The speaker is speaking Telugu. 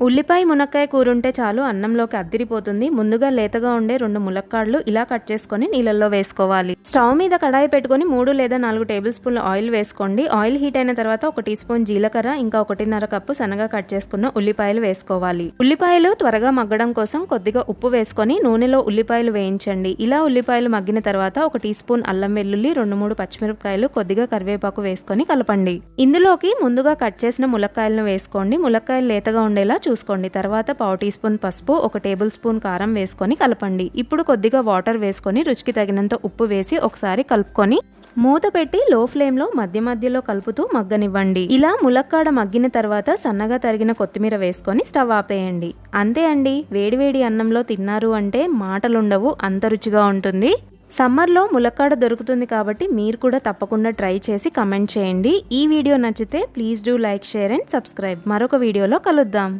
ఉల్లిపాయ మునక్కాయ కూర ఉంటే చాలు అన్నంలోకి అద్దిరిపోతుంది. ముందుగా లేతగా ఉండే 2 ములక్కాడలు ఇలా కట్ చేసుకొని నీళ్ళల్లో వేసుకోవాలి. స్టవ్ మీద కడాయి పెట్టుకొని 3 లేదా 4 టేబుల్ స్పూన్ల ఆయిల్ వేసుకోండి. ఆయిల్ హీట్ అయిన తర్వాత 1 టీ స్పూన్ జీలకర్ర, ఇంకా 1.5 కప్పు సన్నగా కట్ చేసుకున్న ఉల్లిపాయలు వేసుకోవాలి. ఉల్లిపాయలు త్వరగా మగ్గడం కోసం కొద్దిగా ఉప్పు వేసుకొని నూనెలో ఉల్లిపాయలు వేయించండి. ఇలా ఉల్లిపాయలు మగ్గిన తర్వాత 1 టీ స్పూన్ అల్లం వెల్లుల్లి, 2-3 పచ్చిమిరపకాయలు, కొద్దిగా కరివేపాకు వేసుకొని కలపండి. ఇందులోకి ముందుగా కట్ చేసిన ములక్కాయలను వేసుకోండి. ములక్కాయలు లేతగా ఉండేలా చూసుకోండి. తర్వాత 1/2 టీ స్పూన్ పసుపు, 1 టేబుల్ స్పూన్ కారం వేసుకొని కలపండి. ఇప్పుడు కొద్దిగా వాటర్ వేసుకొని రుచికి తగినంత ఉప్పు వేసి ఒకసారి కలుపుకొని మూత పెట్టి లో ఫ్లేమ్ లో మధ్య మధ్యలో కలుపుతూ మగ్గనివ్వండి. ఇలా ములక్కాడ మగ్గిన తర్వాత సన్నగా తరిగిన కొత్తిమీర వేసుకొని స్టవ్ ఆపేయండి. అంతే అండి, వేడివేడి అన్నంలో తిన్నారు అంటే మాటలుండవు, అంత రుచిగా ఉంటుంది. సమ్మర్లో ములక్కాడ దొరుకుతుంది కాబట్టి మీరు కూడా తప్పకుండా ట్రై చేసి కమెంట్ చేయండి. ఈ వీడియో నచ్చితే please do like, share and subscribe. మరొక వీడియోలో కలుద్దాం.